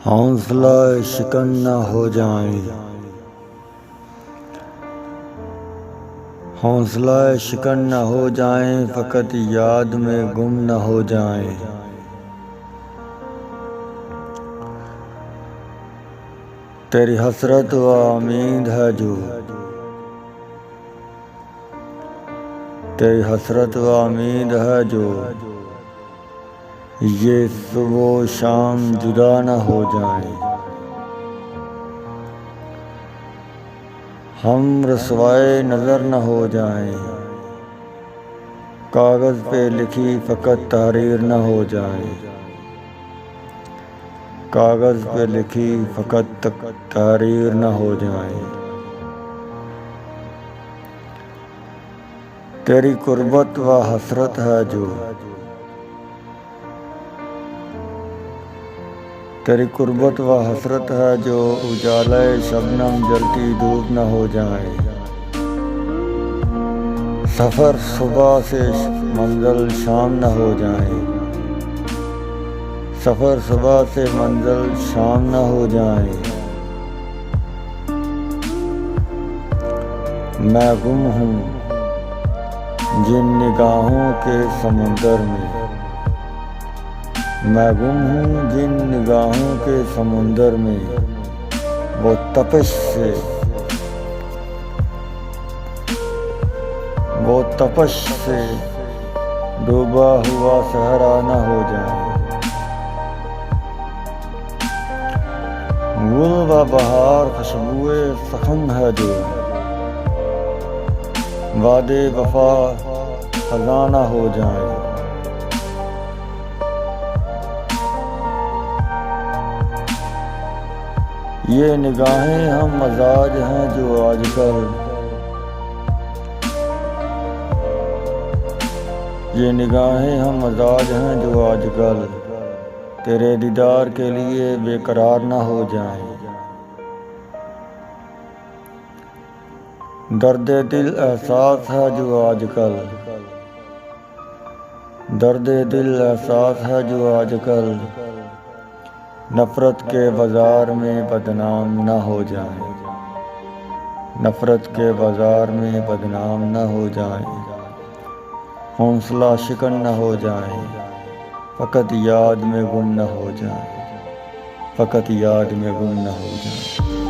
हौसला शिकन न हो जाएं, हौसला शिकन न हो जाएं, फ़कत याद में गुम न हो जाएं। तेरी हसरत व उम्मीद है जो, तेरी हसरत व उम्मीद है जो, ये सुबह शाम जुदा न हो जाएं। हम रसवाए नज़र न हो जाएं, कागज़ पे लिखी फ़कत तहरीर न हो जाएं। कागज़ पे लिखी फ़कत तहरीर न हो जाएं। तेरी कुर्बत व हसरत है जो, तेरी कुर्बत व हसरत है जो, उजाले शबनम जलती धूप न हो जाए। सफ़र सुबह से मंजिल शाम न हो जाए, सफ़र सुबह से मंजिल शाम न हो जाए। मैं गुम हूँ जिन निगाहों के समुंदर में, मैं गुम हूँ जिन निगाहों के समुंदर में। वो तपिश से, वो तपिश से डूबा हुआ सहरा न हो जाए। गुल व बहार खुशबुए सखन है जो, वादे वफा खजाना हो जाए। ये निगाहें हम मजाज हैं जो आजकल, ये निगाहें हम मजाज हैं जो आजकल, तेरे दीदार के लिए बेकरार न हो जाएं। दर्द दिल एहसास है जो आजकल, दर्द दिल एहसास है जो आजकल, नफ़रत के बाज़ार में बदनाम न हो जाएं। नफ़रत के बाज़ार में बदनाम न हो जाएं। हौसला शिकन न हो जाएं, फ़कत याद में गुम न हो जाएं, फ़कत याद में गुम न हो जाएं।